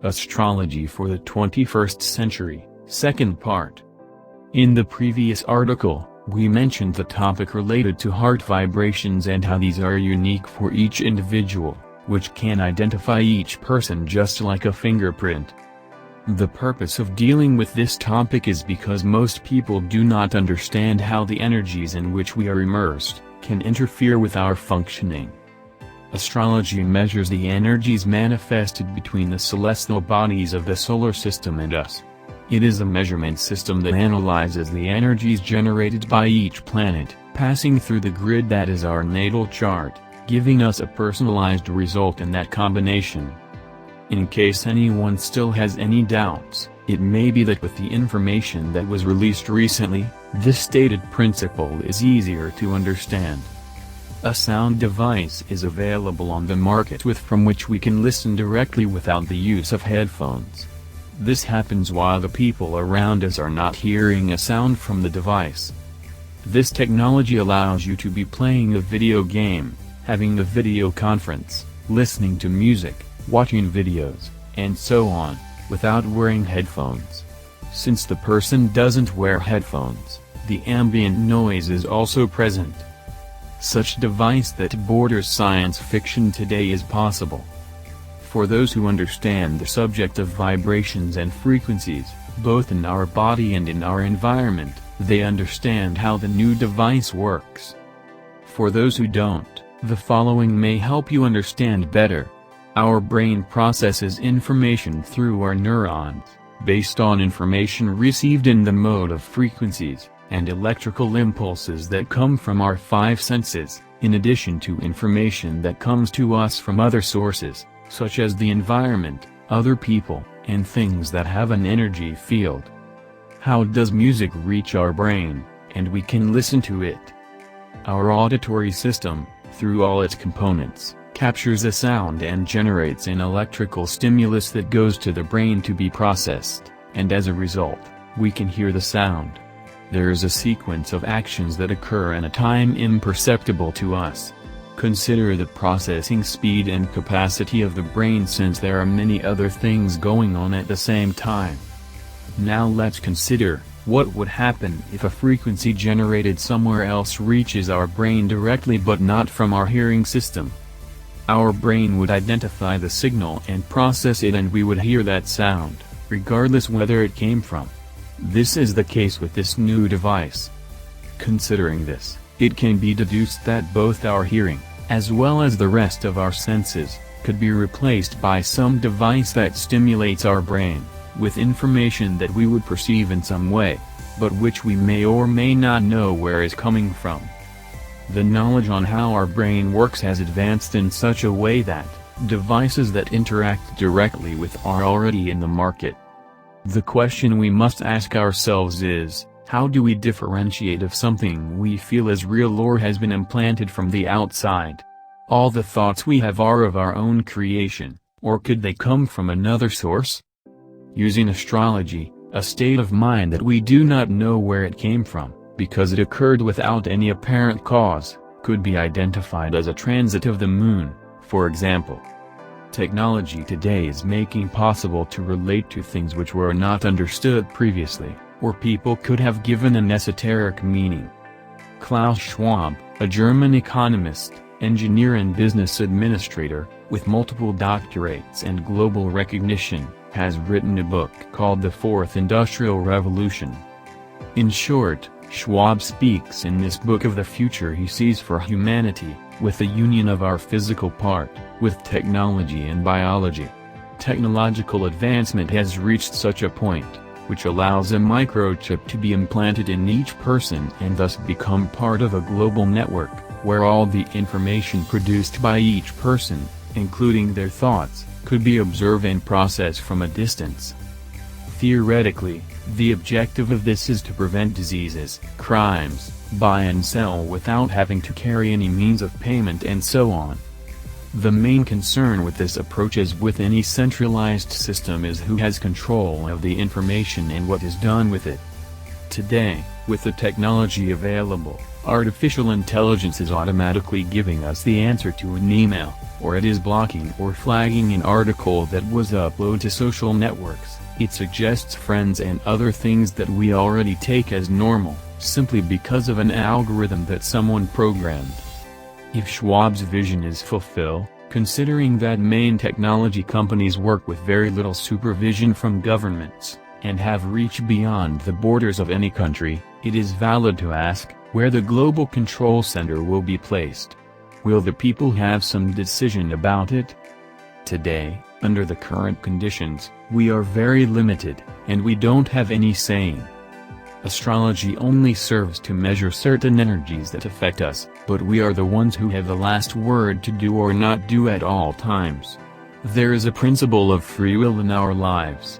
Astrology for the 21st Century, Second Part. In the previous article, we mentioned the topic related to heart vibrations and how these are unique for each individual, which can identify each person just like a fingerprint. The purpose of dealing with this topic is because most people do not understand how the energies in which we are immersed can interfere with our functioning. Astrology measures the energies manifested between the celestial bodies of the solar system and us. It is a measurement system that analyzes the energies generated by each planet, passing through the grid that is our natal chart, giving us a personalized result in that combination. In case anyone still has any doubts, it may be that with the information that was released recently, this stated principle is easier to understand. A sound device is available on the market from which we can listen directly without the use of headphones. This happens while the people around us are not hearing a sound from the device. This technology allows you to be playing a video game, having a video conference, listening to music, watching videos, and so on, without wearing headphones. Since the person doesn't wear headphones, the ambient noise is also present. Such device that borders science fiction today is possible. For those who understand the subject of vibrations and frequencies, both in our body and in our environment, they understand how the new device works. For those who don't, the following may help you understand better. Our brain processes information through our neurons, based on information received in the mode of frequencies and electrical impulses that come from our five senses, in addition to information that comes to us from other sources, such as the environment, other people, and things that have an energy field. How does music reach our brain, and we can listen to it? Our auditory system, through all its components, captures a sound and generates an electrical stimulus that goes to the brain to be processed, and as a result, we can hear the sound. There is a sequence of actions that occur in a time imperceptible to us. Consider the processing speed and capacity of the brain, since there are many other things going on at the same time. Now let's consider, what would happen if a frequency generated somewhere else reaches our brain directly but not from our hearing system? Our brain would identify the signal and process it, and we would hear that sound, regardless whether it came from. This is the case with this new device. Considering this, it can be deduced that both our hearing, as well as the rest of our senses, could be replaced by some device that stimulates our brain, with information that we would perceive in some way, but which we may or may not know where is coming from. The knowledge on how our brain works has advanced in such a way that devices that interact directly with are already in the market. The question we must ask ourselves is, how do we differentiate if something we feel is real or has been implanted from the outside? All the thoughts we have are of our own creation, or could they come from another source? Using astrology, a state of mind that we do not know where it came from, because it occurred without any apparent cause, could be identified as a transit of the moon, for example. Technology today is making possible to relate to things which were not understood previously, or people could have given an esoteric meaning. Klaus Schwab, a German economist, engineer and business administrator, with multiple doctorates and global recognition, has written a book called The Fourth Industrial Revolution. In short, Schwab speaks in this book of the future he sees for humanity, with the union of our physical part, with technology and biology. Technological advancement has reached such a point, which allows a microchip to be implanted in each person and thus become part of a global network, where all the information produced by each person, including their thoughts, could be observed and processed from a distance. Theoretically, the objective of this is to prevent diseases, crimes, buy and sell without having to carry any means of payment and so on. The main concern with this approach, as with any centralized system, is who has control of the information and what is done with it. Today, with the technology available, artificial intelligence is automatically giving us the answer to an email, or it is blocking or flagging an article that was uploaded to social networks. It suggests friends and other things that we already take as normal, simply because of an algorithm that someone programmed. If Schwab's vision is fulfilled, considering that main technology companies work with very little supervision from governments, and have reached beyond the borders of any country, it is valid to ask, where the global control center will be placed. Will the people have some decision about it? Today, under the current conditions, we are very limited, and we don't have any saying. Astrology only serves to measure certain energies that affect us, but we are the ones who have the last word to do or not do at all times. There is a principle of free will in our lives.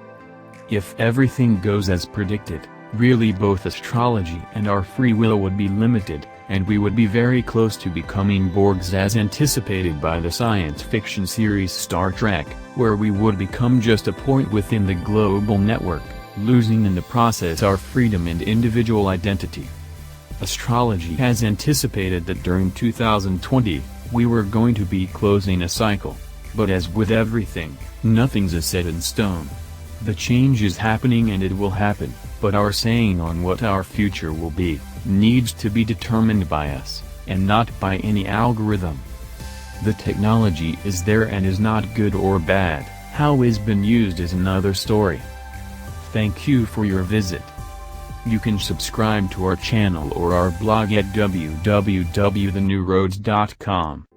If everything goes as predicted, really both astrology and our free will would be limited, and we would be very close to becoming Borgs as anticipated by the science fiction series Star Trek, where we would become just a point within the global network, losing in the process our freedom and individual identity. Astrology has anticipated that during 2020, we were going to be closing a cycle. But as with everything, nothing's a set in stone. The change is happening and it will happen, but our saying on what our future will be, needs to be determined by us, and not by any algorithm. The technology is there and is not good or bad. How it's been used is another story. Thank you for your visit. You can subscribe to our channel or our blog at www.thenewroads.com.